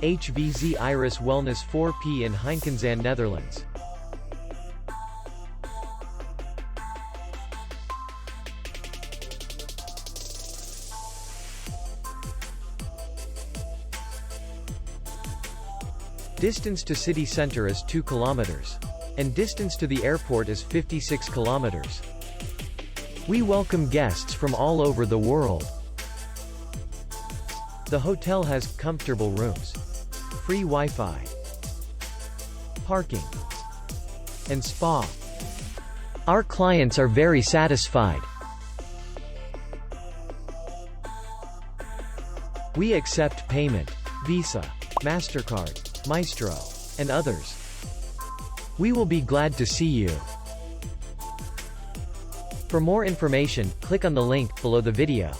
HVZ Iris Wellness 4P in Heinkenszand, Netherlands. Distance to city center is 2 kilometers. And distance to the airport is 56 kilometers. We welcome guests from all over the world. The hotel has comfortable rooms, free Wi-Fi, parking, and spa. Our clients are very satisfied. We accept payment, Visa, MasterCard, Maestro, and others. We will be glad to see you. For more information, click on the link below the video.